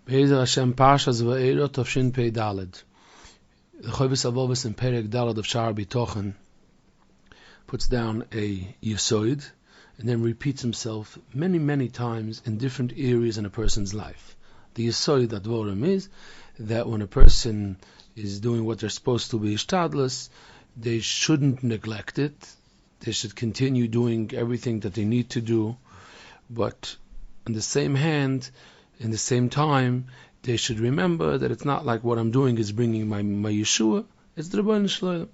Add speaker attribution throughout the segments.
Speaker 1: Be'ezer Hashem Parshas Va'era Tavshin Pei Daled. The Chovis Avovos in Perek Daled of Shar Bitachon puts down a Yesoid and then repeats himself many times in different areas in a person's life. The Yesoid that Dvorim is that when a person is doing what they're supposed to be Ishtadlus, they shouldn't neglect it. They should continue doing everything that they need to do, but on the same hand, in the same time, they should remember that it's not like what I'm doing is bringing my Yeshua, it's the Rebbeinu Shloim.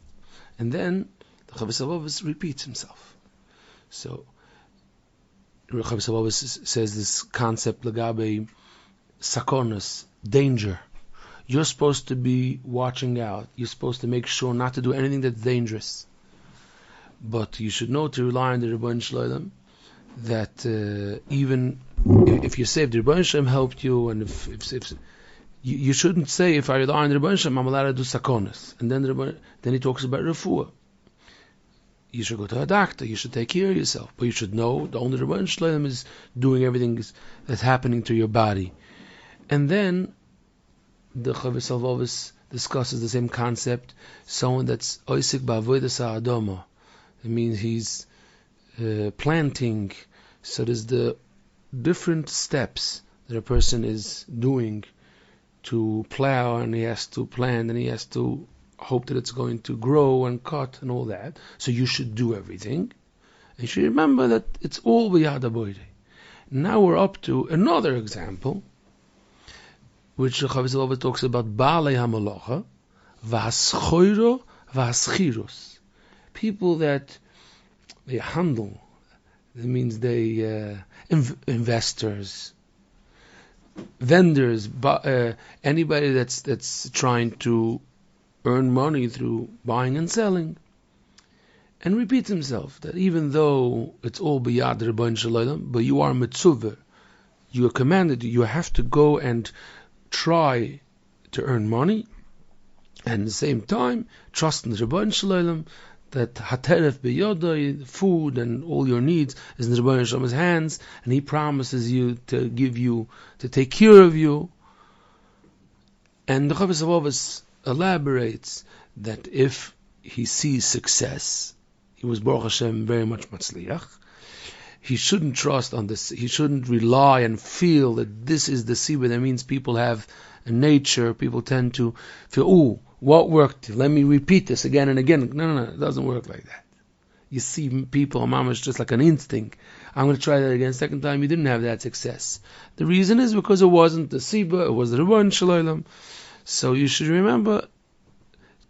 Speaker 1: And then the Chavis Avovos repeats himself. So Chavis Avovos says this concept Lagabe Sakonos, danger. You're supposed to be watching out. You're supposed to make sure not to do anything that's dangerous. But you should know to rely on the Rebbeinu Shloim, that even if you're saved, the Rebbeinu Shem helped you, and if you shouldn't say, if I rely on the Rebbeinu Shem, I'm allowed to do sakonas. And then he talks about refuah. You should go to a doctor. You should take care of yourself, but you should know the only Rebbeinu Shem is doing everything that's happening to your body. And then the Chavis Avovos discusses the same concept. Someone that's oisik ba'avodas ha'adama. It means he's planting. So there's the different steps that a person is doing to plow, and he has to plant, and he has to hope that it's going to grow and cut and all that. So you should do everything. And you should remember that it's all b'yad haboirei. Now we're up to another example, which the Chavis Avovos talks about Baalei HaMalacha, V'haschoiro V'haschirus. People that they handle. That means they investors, vendors, anybody that's trying to earn money through buying and selling. And repeats himself that even though it's all b'yad Rebbeinu Shalom, but you are mitzuvah, you are commanded, you have to go and try to earn money, and at the same time trust in the Rebbeinu Shalom, that hateref b'yodai, food and all your needs is in the Rebbeinu Shalom's hands, and He promises you to give you, to take care of you. And the Chavis Avovos elaborates that if he sees success, he was Baruch Hashem very much matzliach, he shouldn't trust on this, he shouldn't rely and feel that this is the sibur. That means people have a nature, people tend to feel, ooh, what worked? Let me repeat this again and again. No, it doesn't work like that. You see people, mamash, just like an instinct. I'm going to try that again. Second time, you didn't have that success. The reason is because it wasn't the sibur, it was the Rebbeinu Shalom. So you should remember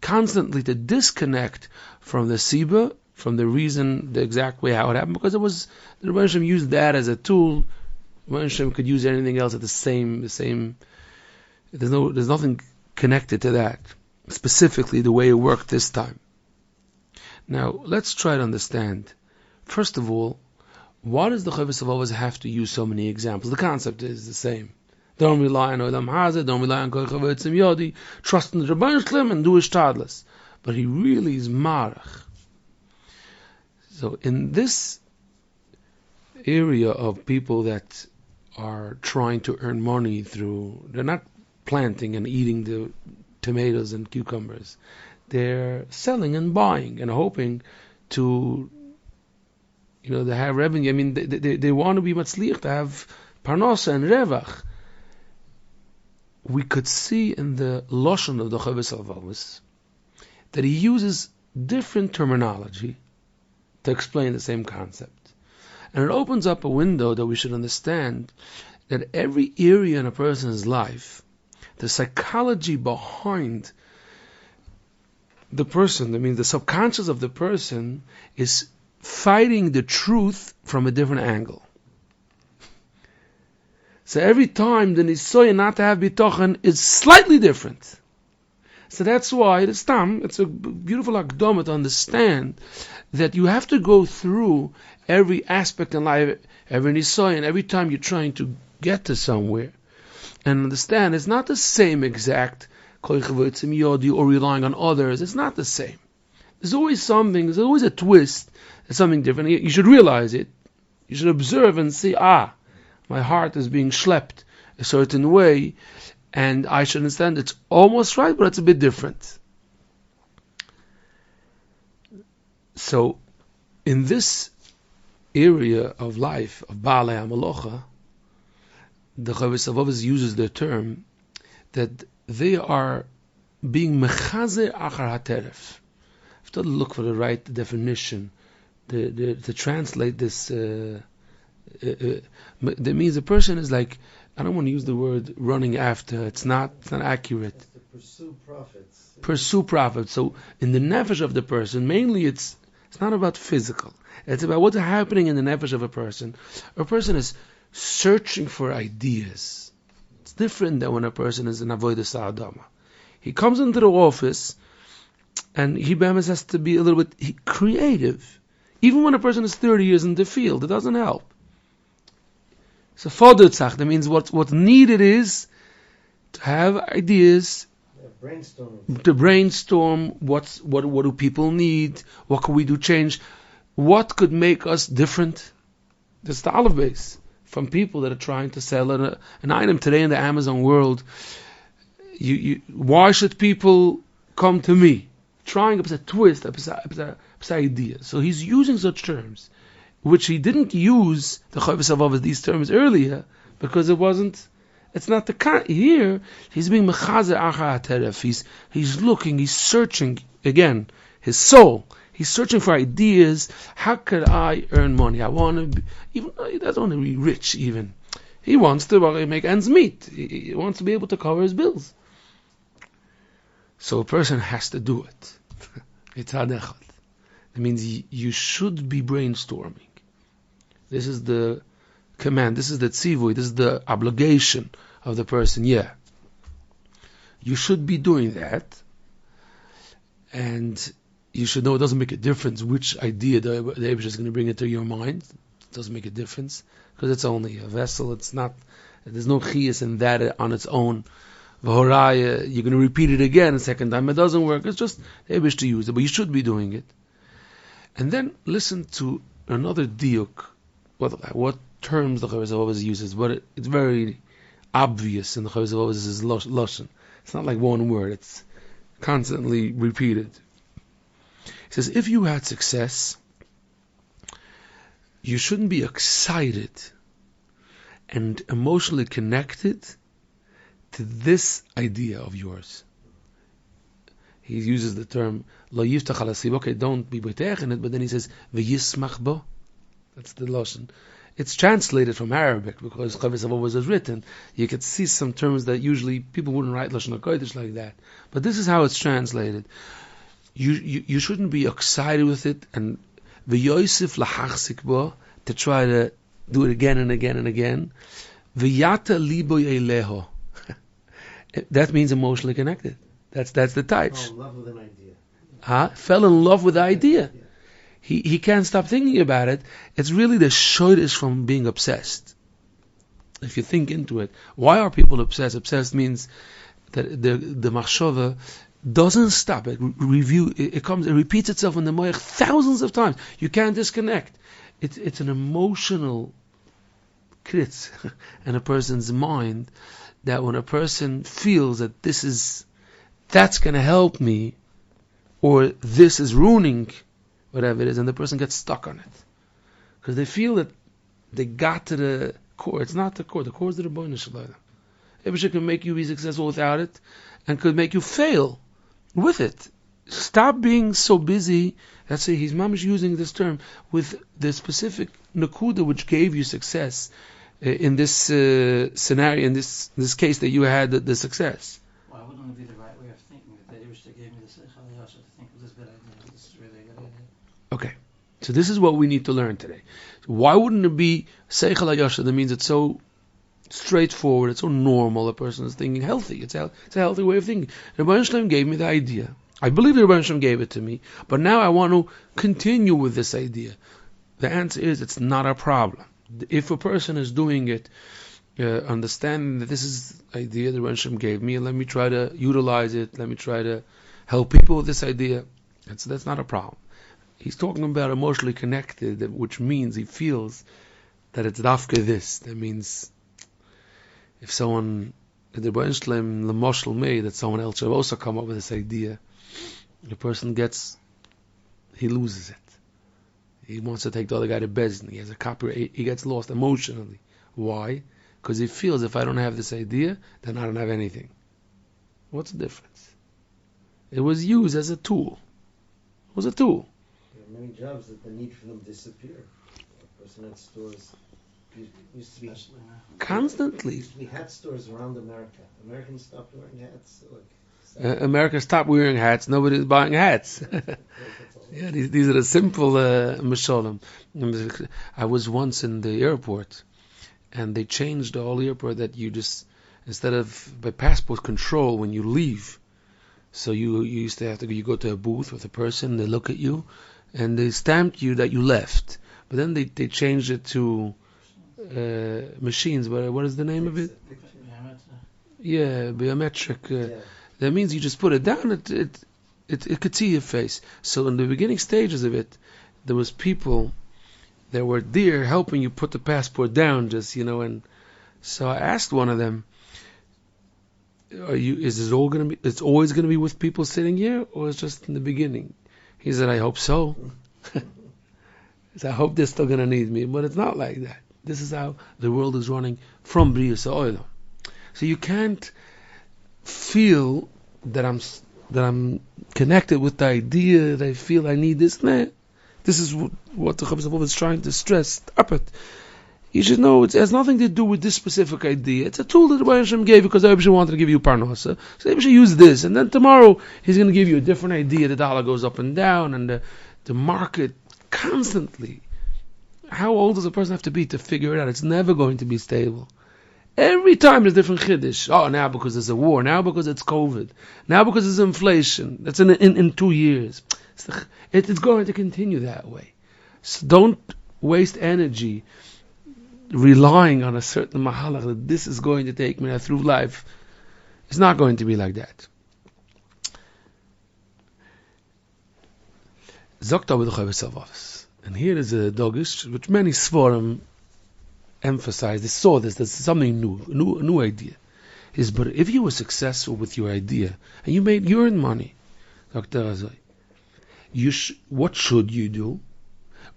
Speaker 1: constantly to disconnect from the sibur, from the reason, the exact way how it happened, because it was the Rebbeinu Shalom used that as a tool. The Rebbeinu Shalom could use anything else at the same. There's nothing connected to that, specifically the way it worked this time. Now, let's try to understand. First of all, why does the Chavis Avovos have to use so many examples? The concept is the same. Don't rely on Olam Hazeh, don't rely on Kol Chavotzim Yodi, trust in the Rebbeinu Shalom and do Ishtadlus. But he really is Marach. So in this area of people that are trying to earn money through, they're not planting and eating the tomatoes and cucumbers. They're selling and buying and hoping to, they have revenue. I mean, they want to be matzliach, to have parnasa and revach. We could see in the Lashon of the Chavis Avovos that he uses different terminology to explain the same concept. And it opens up a window that we should understand that every area in a person's life, the psychology behind the person, I mean the subconscious of the person, is fighting the truth from a different angle. So every time the nisoya not to have bitachon is slightly different. So that's why it's a beautiful akdama to understand that you have to go through every aspect in life, every nisoya, and every time you're trying to get to somewhere, and understand it's not the same exact Kol Chavotzim Yodi or relying on others. It's not the same. There's always something, there's always a twist, there's something different. You should realize it. You should observe and see, my heart is being schlepped, a certain way, and I should understand it's almost right, but it's a bit different. So, in this area of life of Baalei HaMalocha, the Chovos HaLevavos uses the term that they are being mechazer achar hateref. I have to look for the right definition to translate this. That means a person is like, I don't want to use the word running after. It's not accurate.
Speaker 2: It's to pursue profits.
Speaker 1: Pursue profits. So in the nefesh of the person, mainly it's not about physical. It's about what's happening in the nefesh of a person. A person is searching for ideas. It's different than when a person is in avodas ha'adama. He comes into the office, and he has to be a little bit creative. Even when a person is 30 years in the field, it doesn't help. So Fodutzach, that means what's needed is to have ideas, to brainstorm what do people need, what can we do change, what could make us different. That's the olive base from people that are trying to sell an item today in the Amazon world. Why should people come to me? Trying a twist, a idea. So he's using such terms, which he didn't use the Chovos HaLevavos these terms earlier, because it's not the kind. Here, he's being mechazer achar hateref. He's looking, he's searching, again, his soul. He's searching for ideas. How could I earn money? I want to be, even though he doesn't want to be rich even. He wants to make ends meet. He wants to be able to cover his bills. So a person has to do it. It's hadechad. It means you should be brainstorming. This is the command. This is the tzivui. This is the obligation of the person. Yeah. You should be doing that. And you should know it doesn't make a difference which idea the Eibush is going to bring into your mind. It doesn't make a difference. Because it's only a vessel. It's not, there's no chiyas in that on its own. V'horaya, you're going to repeat it again a second time. It doesn't work. It's just the Eibush to use it. But you should be doing it. And then listen to another diuk. What terms the Chovos HaLevavos uses. But it's very obvious in the Chovos HaLevavos is lashon. It's not like one word. It's constantly repeated. He says, if you had success, you shouldn't be excited and emotionally connected to this idea of yours. He uses the term lo yiftach al hasib. Okay, don't be beteach in it, but then he says v'yismach bo. That's the lashon. It's translated from Arabic because Chovos HaLevavos was written. You could see some terms that usually people wouldn't write lashon hakodesh like that. But this is how it's translated. You shouldn't be excited with it and v'yosif lahachzik bo, to try to do it again and again and again. V'yata libo yeleho. That means emotionally connected. That's the types.
Speaker 2: Fell in love with an idea.
Speaker 1: Fell in love with the idea. He can't stop thinking about it. It's really the shoydish from being obsessed. If you think into it, why are people obsessed? Obsessed means that the machshava doesn't stop. It repeats itself in the moich thousands of times. You can't disconnect. It's an emotional kritz in a person's mind, that when a person feels that that's going to help me, or this is ruining whatever it is, and the person gets stuck on it. Because they feel that they got to the core. It's not the core. The core is the Rebbeinu Shalom. Everything can make you be successful without it, and could make you fail with it. Stop being so busy. Let's say he's mamish using this term with the specific nakuda which gave you success in this scenario, in this case that you had the success.
Speaker 2: Why wouldn't it be the right way of thinking that the Eibush gave me the seichel yasha to think of this bad idea? This is really a good idea.
Speaker 1: Okay, so this is what we need to learn today. So why wouldn't it be seichel yasha? That means it's so straightforward, it's so normal. A person is thinking healthy. It's a healthy way of thinking. The Rebbeinu Shalom gave me the idea. I believe the Rebbeinu Shalom gave it to me, but now I want to continue with this idea. The answer is it's not a problem. If a person is doing it, understanding that this is the idea the Rebbeinu Shalom gave me, and let me try to utilize it, let me try to help people with this idea, that's not a problem. He's talking about emotionally connected, which means he feels that it's dafka this. That means if someone, if the Rebbeinu Shalom L'moshel made that someone else should also come up with this idea, the person he loses it. He wants to take the other guy to Bezdin. He has a copy. He gets lost emotionally. Why? Because he feels if I don't have this idea, then I don't have anything. What's the difference? It was used as a tool. It was a tool.
Speaker 3: There are many jobs that the need for them disappear. A person at stores used to be
Speaker 1: Constantly.
Speaker 3: Used to be hat stores around America. Americans stopped wearing hats.
Speaker 1: America stopped wearing hats. Nobody's buying hats. Yeah, these are the simple mishalim. I was once in the airport, and they changed the whole airport that you just, instead of by passport control when you leave, so you used to have to, you go to a booth with a person, they look at you, and they stamped you that you left. But then they changed it to machines. What is the name of it? Yeah, biometric. That means you just put it down. It could see your face. So in the beginning stages of it, there was people that were there helping you put the passport down, and so I asked one of them, is this all going to be, it's always going to be with people sitting here, or is it just in the beginning? He said, I hope so. So I hope they're still going to need me, but it's not like that. This is how the world is running from Brius Olam. So you can't feel that I'm connected with the idea, that I feel I need this. Nah. This is what the Chabad is trying to stress. Stop it. You should know it has nothing to do with this specific idea. It's a tool that the Rebbeinu Shalom gave because the Rebbeinu wanted to give you parnasa. So the Rebbeinu use this, and then tomorrow he's going to give you a different idea. The dollar goes up and down, and the market constantly. How old does a person have to be to figure it out? It's never going to be stable. Every time there's different chiddush. Oh, now because there's a war. Now because it's COVID. Now because there's inflation. That's in 2 years. It's going to continue that way. So don't waste energy relying on a certain mahalach that this is going to take me through life. It's not going to be like that. Zokta with the Chavos. And here is a dogish which many Svarim emphasize. They saw this. There's something new idea. But if you were successful with your idea and you earned money, Dr. Razai, what should you do?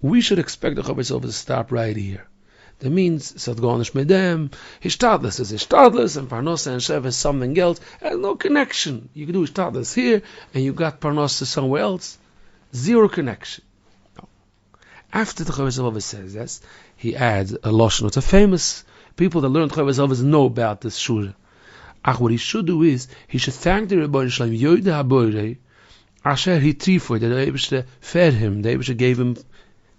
Speaker 1: We should expect the Chavos to stop right here. That means Sadgonish Medem, Hishtadlis is Hishtadlis, and Parnosa and Shev is something else. There's no connection. You can do Hishtadlis here, and you got Parnosa somewhere else. Zero connection. No. After the Chavos says this, he adds a Lashon. It's a famous, people that learn Chavos know about this Shura. What he should do is, he should thank the Rebbeinu Shalom, Yoda HaBoirei, Asher he Treif, that the Eibishter fed him, the Eibishter gave him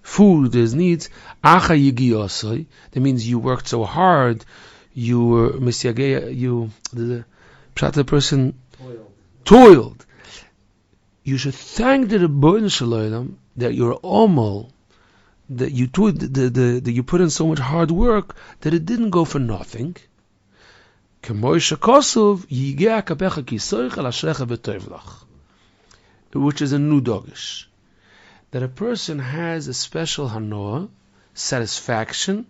Speaker 1: food, his needs. Acha yigiyosoi. That means you worked so hard. You were misyageya. The person toiled. You should thank the Rebbeinu Shalom that you're omal, that you that you put in so much hard work that it didn't go for nothing. Which is a new dogish. That a person has a special hanoah, satisfaction,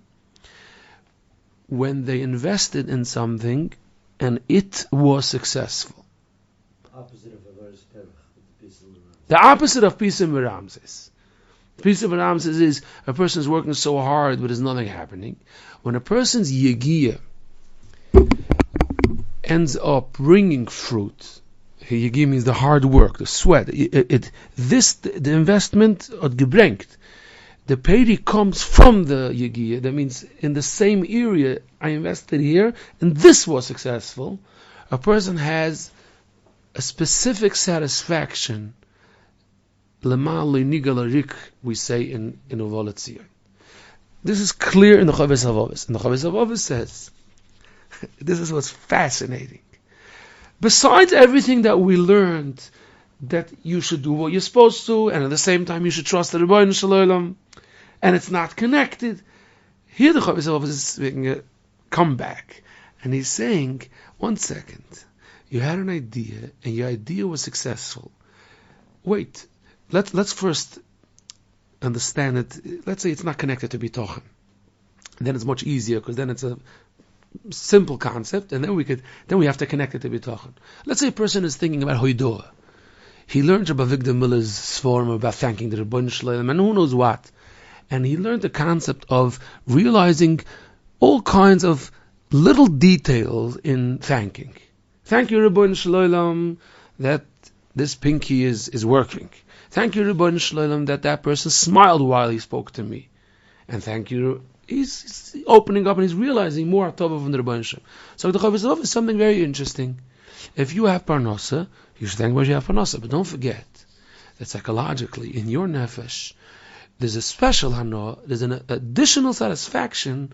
Speaker 1: when they invested in something and it was successful. The opposite of Pisum Ramses. Pisum Ramses is a person is working so hard but there's nothing happening. When a person's yegiyah ends up bringing fruit, Yegi means the hard work, the sweat. The investment od gebrengt. The payday comes from the Yegi. That means in the same area I invested here, and this was successful. A person has a specific satisfaction. We say in Uvoletzion. This is clear in the Chavos Havavos. And the Chavos Havavos says, this is what's fascinating. Besides everything that we learned, that you should do what you're supposed to, and at the same time you should trust the Rebbeinu Shalom, and it's not connected. Here the Chavos Havavos is making a comeback, and he's saying, 1 second, you had an idea, and your idea was successful. Wait, let's first understand that. Let's say it's not connected to Bitachon. Then it's much easier, because then it's a simple concept, and then we have to connect it to Bitachon. Let's say a person is thinking about Hoidoa. He learned Rabbi Victor Miller's form about thanking the Rebbeinu Shalom, and who knows what. And he learned the concept of realizing all kinds of little details in thanking. Thank you, Rebbeinu Shalom, that this pinky is working. Thank you, Rebbeinu Shalom, that person smiled while he spoke to me. And thank you, he's opening up and he's realizing more Tova from the Rebbeinu Shalom. So the Chavos is something very interesting. If you have Parnasa, you should thank God you have Parnasa. But don't forget that psychologically, in your nefesh, there's a special hana, there's an additional satisfaction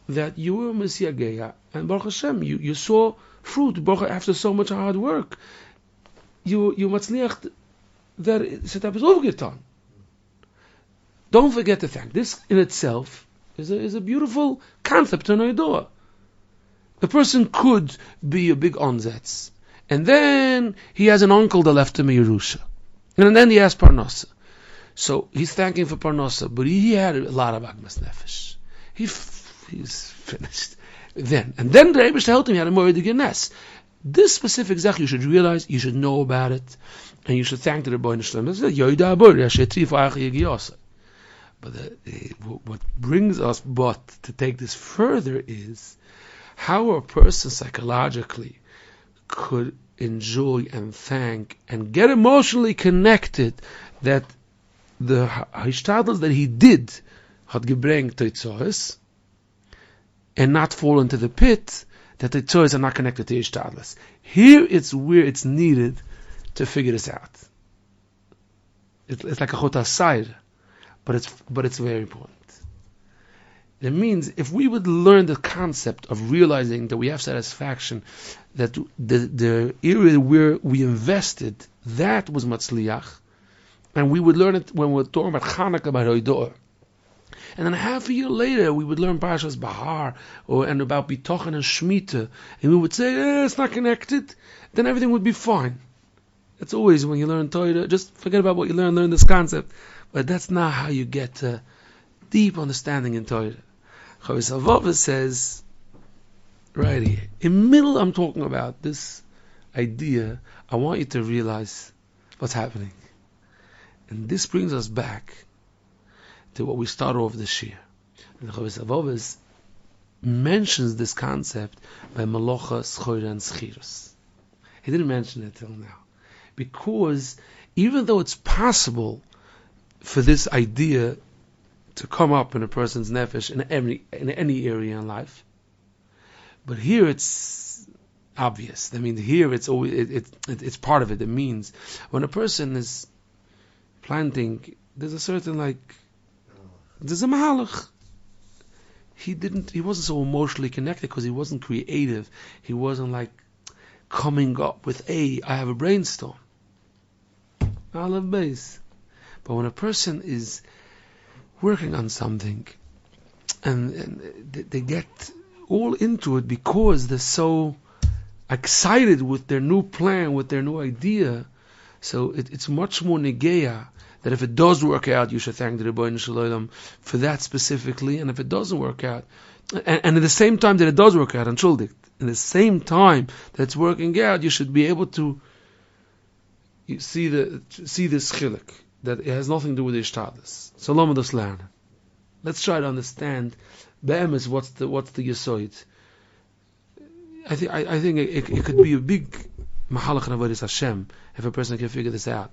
Speaker 1: that you were Messiah Geya, and Baruch Hashem, you saw fruit after so much hard work. You matzliach that setup is overgetan. Don't forget to thank. This in itself is a beautiful concept to Noidoa. The person could be a big onzetz, and then he has an uncle that left him a Yerusha, and then he has Parnasa. So he's thanking for Parnasa, but he had a lot of Agmas Nefesh. He's finished. Then the Rebbe helped him, he had a Moed Genes. This specific zach you should realize, you should know about it, and you should thank the Rebbeinu Shalom. But what brings us to take this further is how a person psychologically could enjoy and thank and get emotionally connected that the Hishtadlus that he did had gebrengt Toitzois and not fall into the pit that the Toitzois are not connected to Hishtadlus. Here it's where it's needed to figure this out. It's like a Chota Sair, but it's very important. It means if we would learn the concept of realizing that we have satisfaction, that the area where we invested, that was Matzliach, and we would learn it when we're talking about Chanukah, about Hoidoah. And then half a year later, we would learn Parashas Bahar, and about Bitachon and Shemitah, and we would say, it's not connected, then everything would be fine. That's always when you learn Torah, just forget about what you learn this concept. But that's not how you get deep understanding in Torah. Chavis Avava says, right here, in the middle I'm talking about this idea, I want you to realize what's happening. And this brings us back to what we started off this year. And Chavis Avava mentions this concept by Malocha, Schoira, and Schiros. He didn't mention it till now. Because even though it's possible for this idea to come up in a person's nefesh in any area in life, but here it's obvious. I mean, here it's always it's part of it. It means when a person is planting, there's a certain there's a mahalach. He wasn't so emotionally connected because he wasn't creative. He wasn't coming up with I have a brainstorm. I love base. But when a person is working on something and they get all into it because they're so excited with their new plan, with their new idea, so it's much more negeya that if it does work out, you should thank the Rebbeinu Shalom for that specifically, and if it doesn't work out, and at the same time that it does work out, entschuldigt, in the same time that it's working out, you should be able to see this chilik, that it has nothing to do with Ishtadlus. So let's learn. Let's try to understand be'emes what's the Yesoid. I think it could be a big mahalach in Avodas Hashem if a person can figure this out.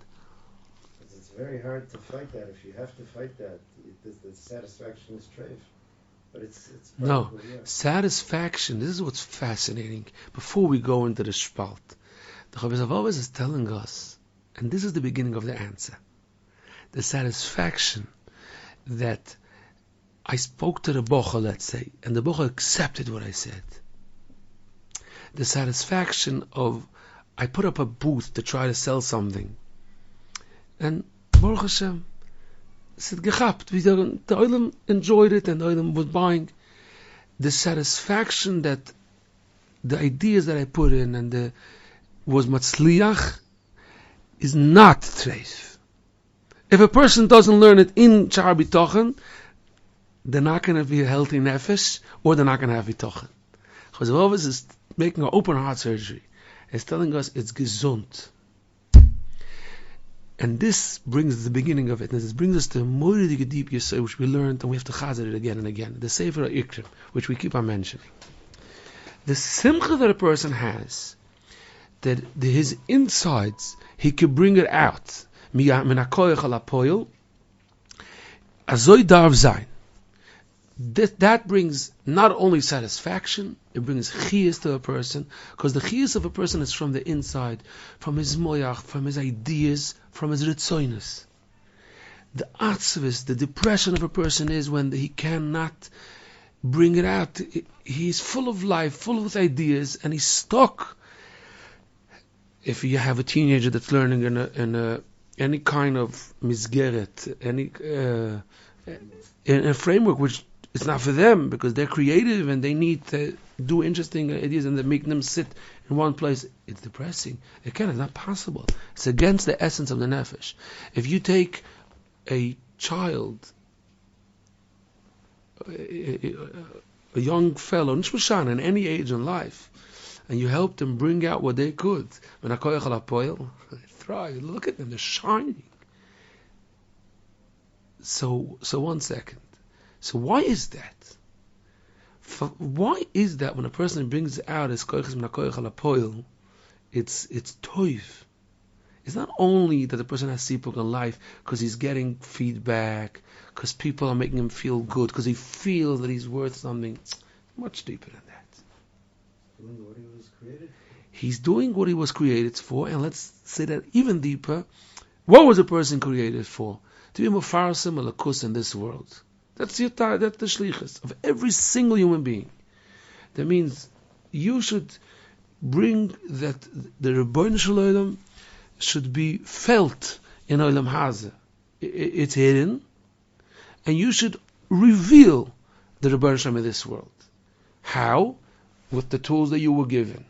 Speaker 3: It's very hard to fight that. If you have to fight that, the satisfaction is treif. But it's
Speaker 1: no satisfaction. This is what's fascinating. Before we go into the shpalt, the Chavis Avavos is telling us, and this is the beginning of the answer. The satisfaction that I spoke to the bocha, let's say, and the bocha accepted what I said. The satisfaction of I put up a booth to try to sell something, and Baruch Hashem, es hat gehabt. The Olam enjoyed it, and the Olam was buying. The satisfaction that the ideas that I put in and was matzliach is not treif. If a person doesn't learn it in Sha'ar Bitachon, they're not going to be a healthy nefesh, or they're not going to have Bitachon. Chazal is making an open heart surgery. It's telling us it's gesund. And this brings the beginning of it. And this brings us to Moiridige deep Yesod, which we learned, and we have to chazer it again and again. The Sefer HaIkrim, which we keep on mentioning. The simcha that a person has, that his insides, he can bring it out. Min hakoyach al hapoel, azoy darf sein. That brings not only satisfaction, it brings chiyas to a person, because the chiyas of a person is from the inside, from his moyach, from his ideas, from his ritzoinus. The atzvis, the depression of a person is when he cannot bring it out. He's full of life, full of ideas, and he's stuck. If you have a teenager that's learning in any kind of misgeret, in a framework which is not for them, because they're creative and they need to do interesting ideas and they make them sit in one place, it's depressing. It's not possible. It's against the essence of the nefesh. If you take a child, a young fellow, in any age in life, and you help them bring out what they could, they thrive. Look at them, they're shining. So 1 second. So why is that? Why is that when a person brings out his koiches min hakoyach al hapoel, it's toiv? It's not only that the person has sipuk in life because he's getting feedback, because people are making him feel good, because he feels that he's worth something. Much deeper than that.
Speaker 3: Doing what he was created for.
Speaker 1: He's doing what he was created for, and let's say that even deeper. What was a person created for? To be mefarsim alakus in this world. That's the shlichus of every single human being. That means you should bring that the Rebbeinu Shalom should be felt in Olam Hazeh. It's hidden, and you should reveal the Rebbeinu Shalom in this world. How? With the tools that you were given.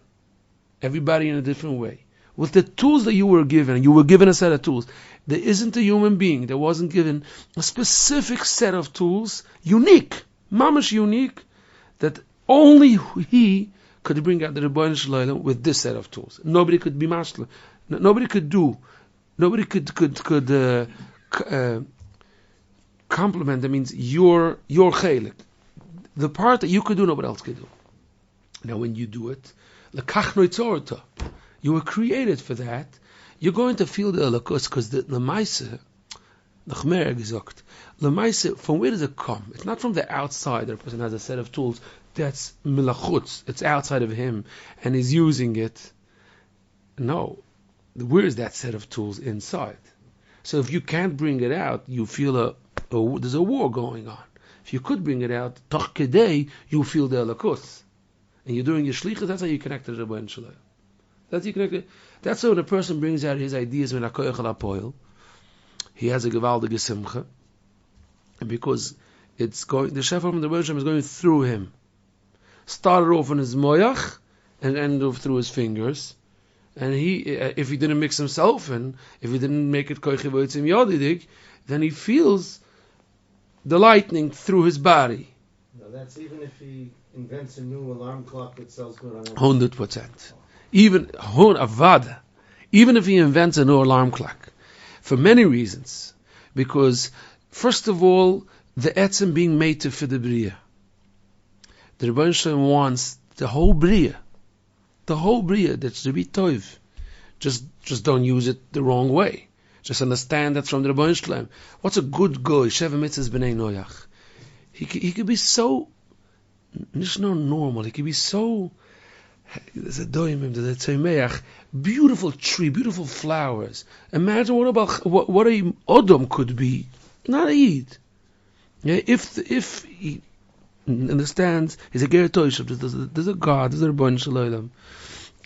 Speaker 1: Everybody in a different way. With the tools that you were given a set of tools. There isn't a human being that wasn't given a specific set of tools, unique, mamash unique, that only he could bring out the Rebbeinu Shalom with this set of tools. Nobody could be mashla. Nobody could do. Nobody could complement. That means your chelik. The part that you could do, nobody else could do. Now, when you do it, lekach noitzorta, you were created for that. You're going to feel the Elokus, because the Lemaise, the Chmer gesagt, Lemaise, from where does it come? It's not from the outside. The person has a set of tools that's milachutz. It's outside of him, and he's using it. No, where is that set of tools inside? So if you can't bring it out, you feel there's a war going on. If you could bring it out, toch kedei, you feel the Elokus, and you're doing your shlichus. That's how you connect to the Rebbeinu Shalom. That's when a person brings out his ideas min hakoyach al hapoel. He has a gewaldige simcha, and because it's going, the shefa from the Rebbeinu Shalom is going through him. Started off in his moyach and ended off through his fingers. And he, if he didn't mix himself and if he didn't make it koichi v'otzim yodidik, then he feels the lightning through his body.
Speaker 3: Now that's even if he invents a new alarm clock that sells good on
Speaker 1: 100%. Even avada, even if he invents a new alarm clock, for many reasons, because first of all, the etzem being made to fit the bria. The Rebbeinu Shalom wants the whole bria, that's to be toiv. Just don't use it the wrong way. Just understand that's from the Rebbeinu Shalom. What's a good goy? Sheva mitzvahs b'nei noyach. He could be so, not normal. He could be so. There's a doimim, there's a tzemeach, beautiful tree, beautiful flowers. Imagine what a odom could be, not a yid. Yeah, if he understands, he's a ger toishav. There's a God, there's a Rebbeinu Shalom,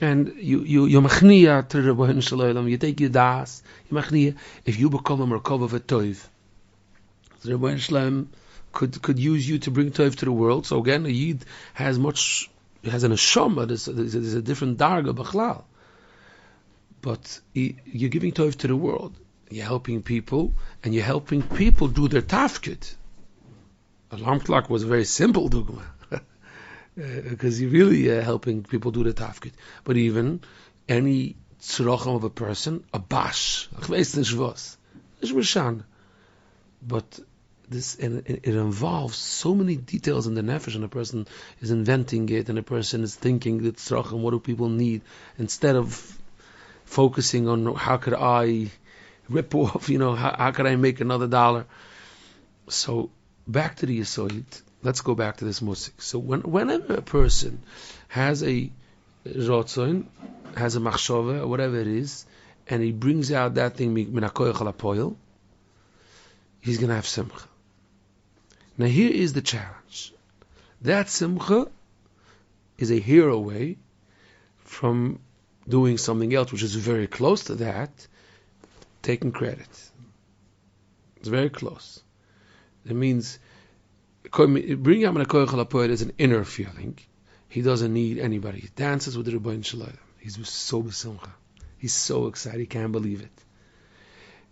Speaker 1: and you machniya to the Rebbeinu Shalom. You take your das, you machniya. If you become a merkov of a toiv, the Rebbeinu Shalom could use you to bring toiv to the world. So again, a yid has much. It has an neshama. There's a different darga b'chlal. But you're giving toiv to the world. You're helping people, and you're helping people do their tafkid. Alarm clock was a very simple dogma. because you're really helping people do the tafkid. But even any tzrocham of a person, a bash, ich weiß nicht was, ist mishan. But this, and it involves so many details in the nefesh, and a person is inventing it, and a person is thinking that tzrocham, what do people need, instead of focusing on how could I rip off, how could I make another dollar. So back to the Yesod, let's go back to this musik. So whenever a person has a rotzon, has a machshava, or whatever it is, and he brings out that thing min hakoyach al hapoel, he's going to have simcha. Now here is the challenge. That simcha is a hero way from doing something else which is very close to that, taking credit. It's very close. It means bringing out min hakoyach al hapoel is an inner feeling. He doesn't need anybody. He dances with the Rebbeinu Shalom. He's so besimcha. He's so excited. He can't believe it.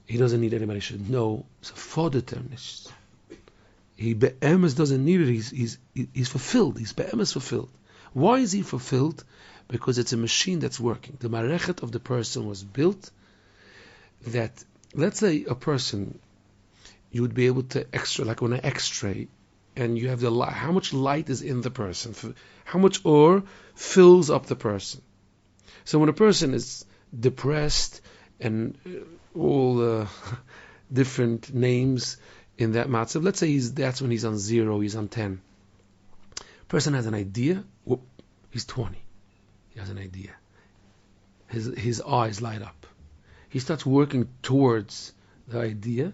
Speaker 1: He doesn't need anybody. He should know. It's a foderternish. He be'emes doesn't need it. He's fulfilled. He's be'emes fulfilled. Why is he fulfilled? Because it's a machine that's working. The marechet of the person was built that, let's say a person, you would be able to like on an X-ray, and you have the light, how much light is in the person, how much ore fills up the person. So when a person is depressed and all the different names in that matzav, let's say that's when he's on 0, he's on 10. Person has an idea, whoop, he's 20. He has an idea. His eyes light up. He starts working towards the idea.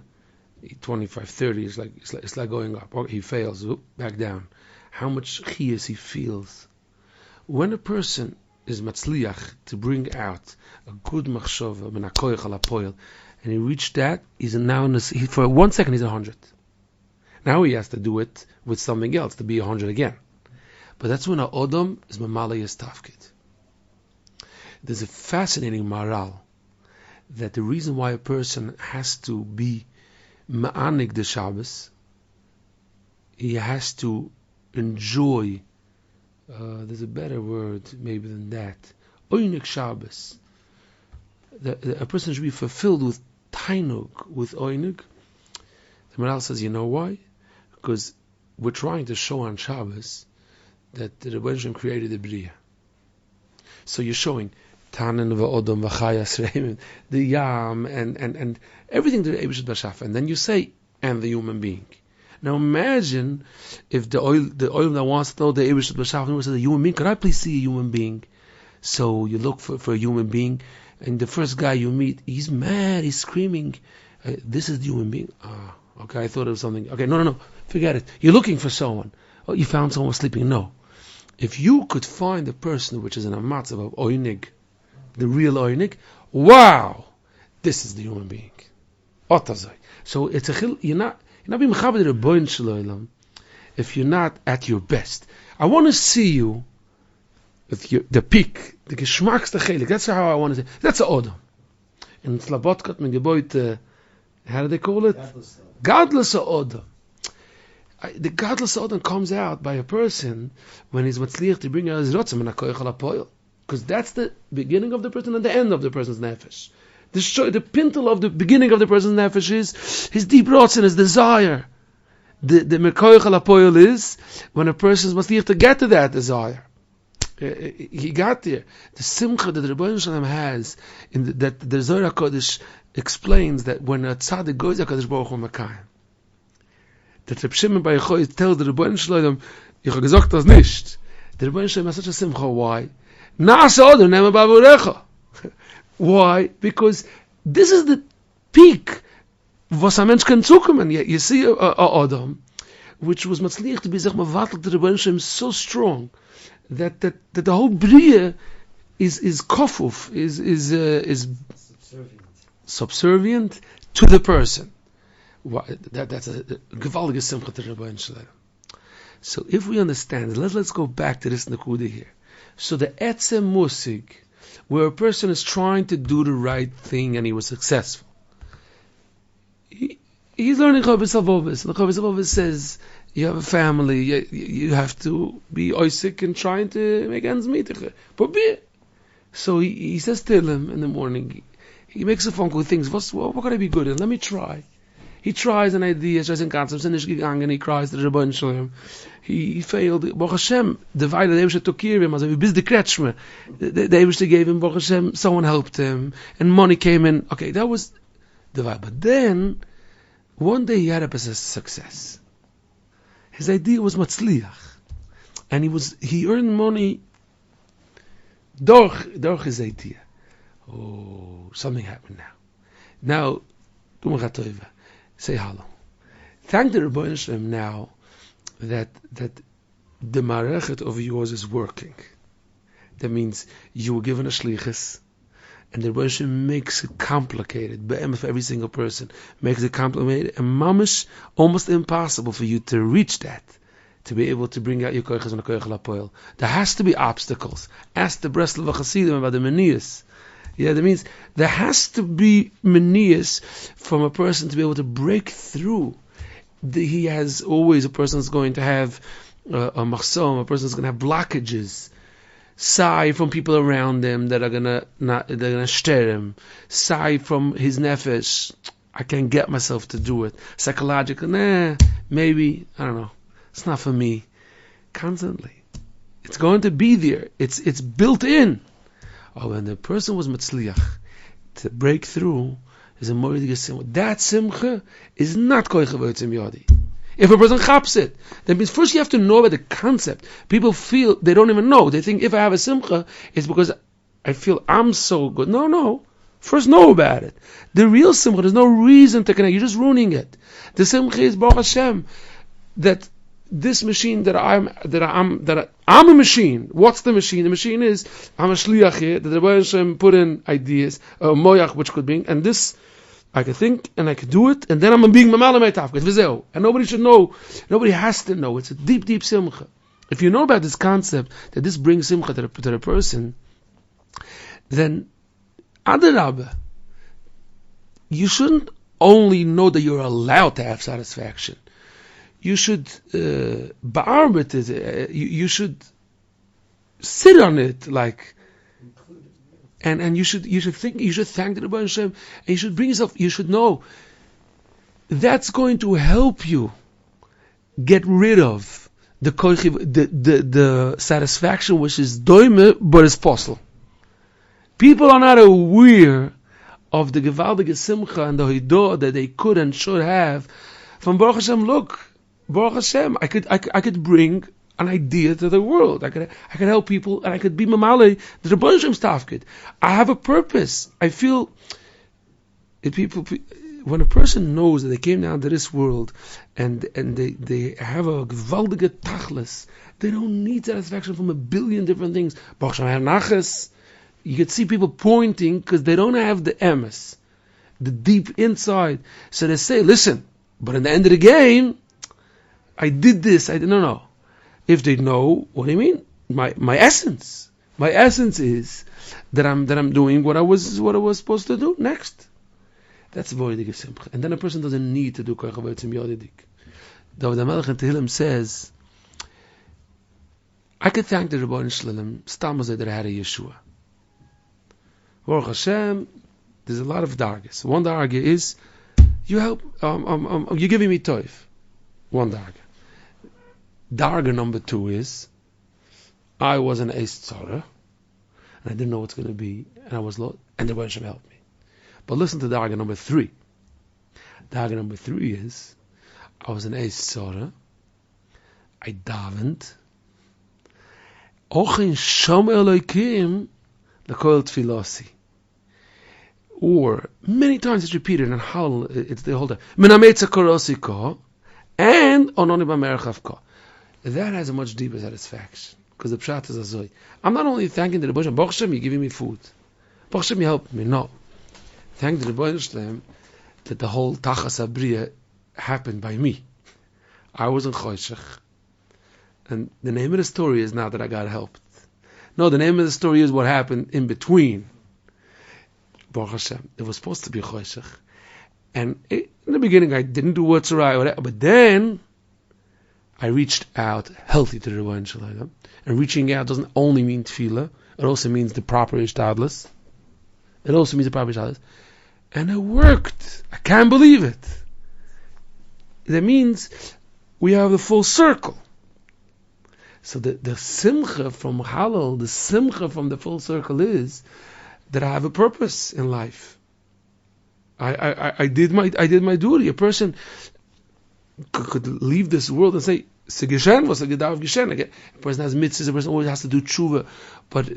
Speaker 1: 25, 30 is it's like going up. Or he fails, whoop, back down. How much chiyas he feels. When a person is matzliach to bring out a good machshava min hakoyach al hapoel, and he reached that, he's now for 1 second he's 100. Now he has to do it with something else to be 100 again. But that's when a odom is mamalei his tafkid. There's a fascinating moral that the reason why a person has to be ma'anik the Shabbos, he has to enjoy, there's a better word maybe than that, oinik Shabbos. A person should be fulfilled with tainug, with oinig. The moral says, you know why? Because we're trying to show on Shabbos that the Rebbeinu created the Bria. So you're showing Tanen v'odom v'chayas reimen, the yam and everything to the Eibushat B'Shaf, and then you say, and the human being. Now imagine if the oil that wants to know the Eibushat B'Shaf says a human being. Could I please see a human being? So you look for a human being, and the first guy you meet, he's mad, he's screaming. This is the human being. Okay, I thought it was something. Okay, no, forget it. You're looking for someone. Oh, you found someone sleeping. No. If you could find a person which is in a matzav of oinig, the real oinig, wow, this is the human being. Otazai. So it's you're not being mechaber the Rebbeinu Shalom if you're not at your best. I want to see you with the peak, the geschmacks, the chelik. That's how I want to say. That's a odom. In Slabotkat men geboit, how do they call it? Godless odom. The godless odom comes out by a person when he's matzliach to bring out his rotzim and hakoyach al hapoel. Because that's the beginning of the person and the end of the person's nefesh. The pintle of the beginning of the person's nefesh is his deep roots and his desire. The mekoyach al hapoel is when a person is matzliach to get to that desire. He got there. The simcha that the Rebbeinu Shalom has, that the Zohar HaKodesh explains that when a tzaddik goes to HaKadosh Baruch Hu Makayim, that Reb Shimon Bar Yochai tells the Rebbeinu Shalom, ich habe gesagt das nicht. The Rebbeinu Shalom has such a simcha. Why? Why? Because this is the peak was a mensch can zukommen. You see a Adam which was matzliach to be zech mavatel to the Rebbeinu Shalom so strong that the whole bria is kofuf, is subservient to the person. That's a gewaltige simcha to the Rebbeinu Shalom. So if we understand, let's go back to this nakuda here. So the etzem musig, where a person is trying to do the right thing and he was successful, he's learning Chovos HaLevavos. And the Chovos HaLevavos says You have a family. You have to be oisik and trying to make ends meet. So he says to him in the morning, he makes a phone call, he thinks, what can I be good in? Let me try. He tries an idea, tries in concepts, and he cries to the Rebbeinu Shalom. He failed. Baruch Hashem, the Weile, the Eibishter took care of him, as bis the Kretschmer. The Eibishter gave him, Baruch Hashem, someone helped him, and money came in. Okay, that was the Weile. But then, one day he had a success. His idea was Matzliach. And he earned money durch his idea. Oh, something happened now. Now, say hello. Thank the Rebbeinu Shalom now that the marechet of yours is working. That means you were given a shlichus, and the Rebbeinu Shalom makes it complicated. Be'em for every single person makes it complicated and mamish almost impossible for you to reach that, to be able to bring out your koiches and koichel apoil. There has to be obstacles. Ask the Breslov Chasidim about the Menias. Yeah, that means there has to be Menias from a person to be able to break through. He has always a person that's going to have a machsom, a person that's going to have blockages. Sigh from people around him that are gonna stare him. Sigh from his nefesh. I can't get myself to do it. Psychological, maybe, I don't know. It's not for me. Constantly. It's going to be there. It's built in. Oh, when the person was Matzliach to break through, is a moidige simcha. That simcha is not koiche v'yotzim yodi. If a person chaps it, that means first you have to know about the concept. People feel they don't even know. They think if I have a simcha, it's because I feel I'm so good. No. First know about it. The real simcha, there's no reason to connect. You're just ruining it. The simcha is Baruch Hashem that this machine that I'm a machine. What's the machine? The machine is I'm a shliach here that the Rebbeinu Hashem put in ideas, moyach which could be, and this I could think and I could do it, and then I'm being mamal my tafkes. And nobody should know. Nobody has to know. It's a deep, deep simcha. If you know about this concept that this brings simcha to the person, then adarabah, you shouldn't only know that you're allowed to have satisfaction. You should bearbeit it. You should sit on it like, and you should think. You should thank the Rebbeinu Shalom, and you should bring yourself. You should know that's going to help you get rid of the satisfaction which is doime but is possible. People are not aware of the gewaltige simcha and the hidah that they could and should have from Baruch Hashem. Look. Baruch Hashem, I could bring an idea to the world. I could help people, and I could be mamale the Rebbeinu Shalom tafkid. I have a purpose. I feel when a person knows that they came down to this world and they have a gewaldige tachlis, they don't need satisfaction from a billion different things. Baruch Hashem nachas. You could see people pointing because they don't have the emes, the deep inside. So they say, listen, but in the end of the game, I did this. I didn't know. If they know, what do you mean? My essence. My essence is that I'm doing what I was supposed to do next. That's very big simcha. And then a person doesn't need to do koich v'yotzim yodidik. David HaMelech in Tehillim says, I could thank the Rebbeinu Shalom stam that I had a Yeshua. Baruch Hashem, there's a lot of dargas. One darga is you help. You're giving me toif. One darga. Darga number 2 is I was an Eis Tzara and I didn't know what's going to be, and I was lost, and the Rebbeinu Shalom helped me. But listen to darga number 3. Darga number 3 is I was an Eis Tzara, I davened, Ochin Shom Elokim L'Kol Tfilasi. Or many times it's repeated in Hal, it's the whole time. Minametza Korosiko and Ononi B'Merchavko. That has a much deeper satisfaction. Because the pshat is azoy. I'm not only thanking the Rebbeinu Shalom, Baruch Hashem, you're giving me food. Baruch Hashem, you helped me. No. Thank the Rebbeinu Shalom that the whole Tachas Abriya happened by me. I was in Choshech. And the name of the story is not that I got helped. No, the name of the story is what happened in between. Baruch Hashem. It was supposed to be Choshech. And in the beginning I didn't do what's right, but then I reached out healthy to the Rebbeinu Shalom. And reaching out doesn't only mean tefillah, it also means the proper ishtadlus. And it worked. I can't believe it. That means we have the full circle. So the simcha from Halal, the simcha from the full circle is that I have a purpose in life. I did my duty. A person could leave this world and say, a person has mitzvahs, a person always has to do tshuva. But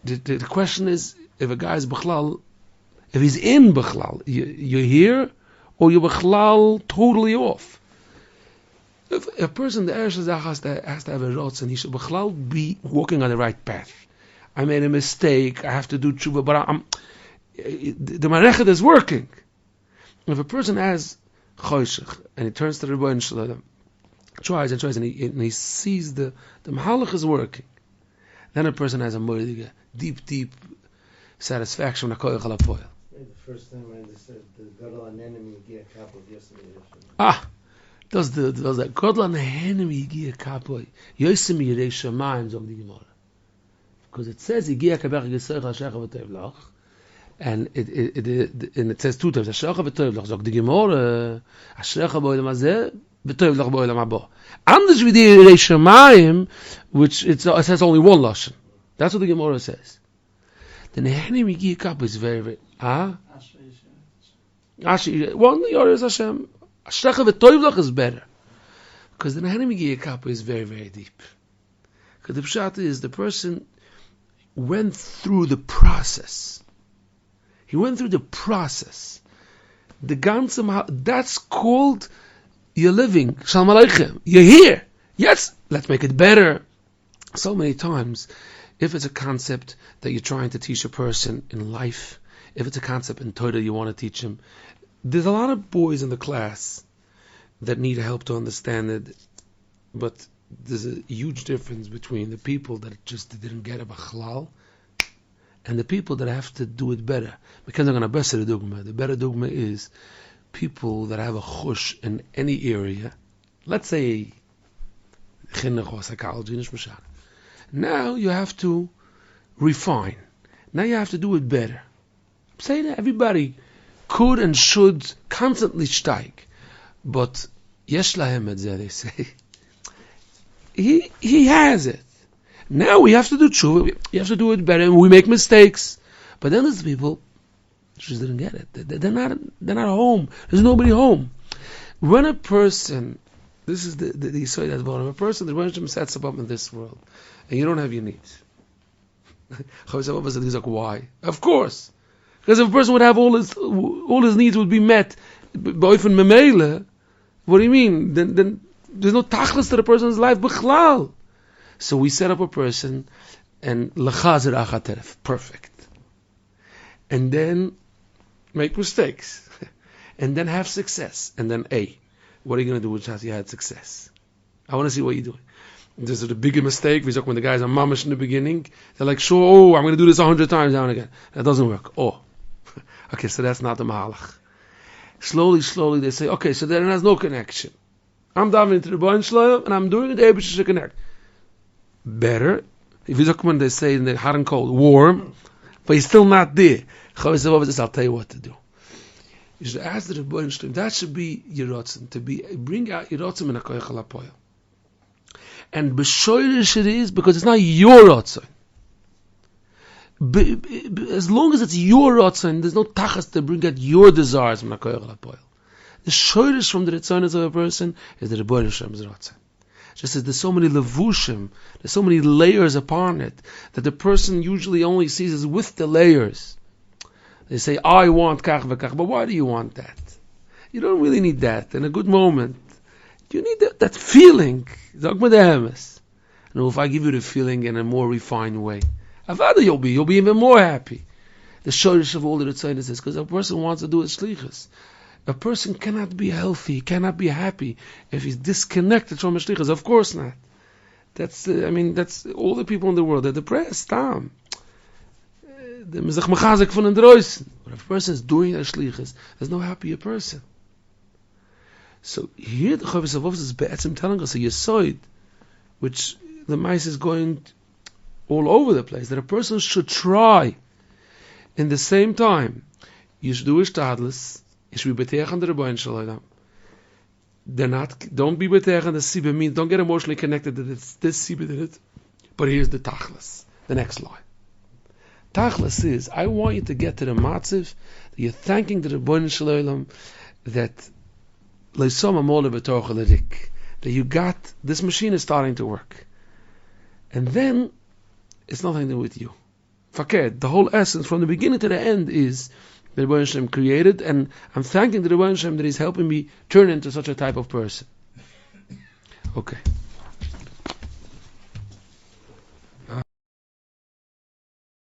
Speaker 1: the question is, if a guy is bichlal, if he's in bichlal, you're here, or you're bichlal totally off. If a person, the Eresh has to have a rotz, and he should bichlal be walking on the right path. I made a mistake, I have to do tshuva, but the marechet is working. If a person has choshech, and he turns to the Rebbeinu Shalom, tries, and he sees the mahalach is working, then a person has a deep satisfaction.
Speaker 3: The first time I said the gadol enemy giya kapoy yosem
Speaker 1: does that gadol enemy giya kapoy yosem yirei shamayim zog the Gemara, because it says giya kabech gesoich hashecha v'toivlach, and it says two times hashecha v'toivlach zog the Gemara hashecha b'olam hazeh v'toivlach b'olam haba. Anders with the yirei shamayim, which it says only one lashon. That's what the Gemara says. The Nehemi Giya Kapoy is very one Yor is Hashem. Ashrecha v'toivlach is better, because the Nehemi Giya Kapoy is very deep. Because the pshat is the person went through the process. He went through the process. The ganze, that's called you're living. Shalom Aleichem. You're here. Yes, let's make it better. So many times, if it's a concept that you're trying to teach a person in life, if it's a concept in Torah you want to teach him, there's a lot of boys in the class that need help to understand it, but there's a huge difference between the people that just didn't get it b'chlal and the people that have to do it better. Because I'm going to best the dogma. The better dogma is people that have a chush in any area. Let's say chinuch or psychology, nish mashal. Now you have to refine. Now you have to do it better. I'm saying that everybody could and should constantly steig, but yesh lahem et zeh, they say. He has it. Now we have to do tshuva. We have to do it better, and we make mistakes. But then there's people just didn't get it. They're not home. There's nobody home. When a person, this is the Yisod at the bottom. A person, the Rebbeinu Shalom sets up in this world, and you don't have your needs. Why? Of course, because if a person would have all his needs would be met, boifin memele. What do you mean? Then there's no tachlis to the person's life b'chlal. So we set up a person and l'chazer achateref, perfect, and then make mistakes, and then have success, and then what are you going to do with you had success? I want to see what you're doing. This is the bigger mistake. We talk when the guys are mamish in the beginning. They're like, sure, I'm going to do this 100 times now and again. That doesn't work. Okay, so that's not the mahalach. Slowly they say, okay, so then it has no connection. I'm diving into the Rebbeinu Shalom and I'm doing it, able to connect. Better, if you look when they say in the hot and cold, warm, but he's still not there. I'll tell you what to do. You should ask the Rebbeinu Shalom. That should be your rotzen, bring out your rotzen in a koyach alapoyel. And b'shoirish it is because it's not your rotzen. As long as it's your rotzen, there's no tachas to bring out your desires from a koyach alapoyel. The shoirish from the ritzonos of a person is the Rebbeinu Shalom's rotzen. Just as there's so many levushim, there's so many layers upon it, that the person usually only sees is with the layers. They say, I want kach v'kach, but why do you want that? You don't really need that. In a good moment, you need that feeling. And if I give you the feeling in a more refined way, Avada you'll be even more happy. The shorish of all the ritzonos is because a person wants to do his shlichus. A person cannot be healthy, cannot be happy if he's disconnected from shlichus. Of course not. That's all the people in the world. They're depressed. The mizach mechazik von den Droisen. But if a person is doing a shlichus, there's no happier person. So here the Chovos HaLevavos is be'etzim telling us a Yesod, which the Mice is going all over the place, that a person should try. In the same time, you should do ishtadlis, you should be beteach on the Rebbeinu Shalom. Don't be beteach on the Sibah, means don't get emotionally connected that it's this Sibah did it. But here's the Tachlis, the next line. Tachlis is, I want you to get to the matziv that you're thanking the Rebbeinu Shalom that that you got, this machine is starting to work. And then, it's nothing to do with you. Fakir, the whole essence from the beginning to the end is the Rebbeinu Shalom created, and I'm thanking the Rebbeinu Shalom that he's helping me turn into such a type of person. Okay.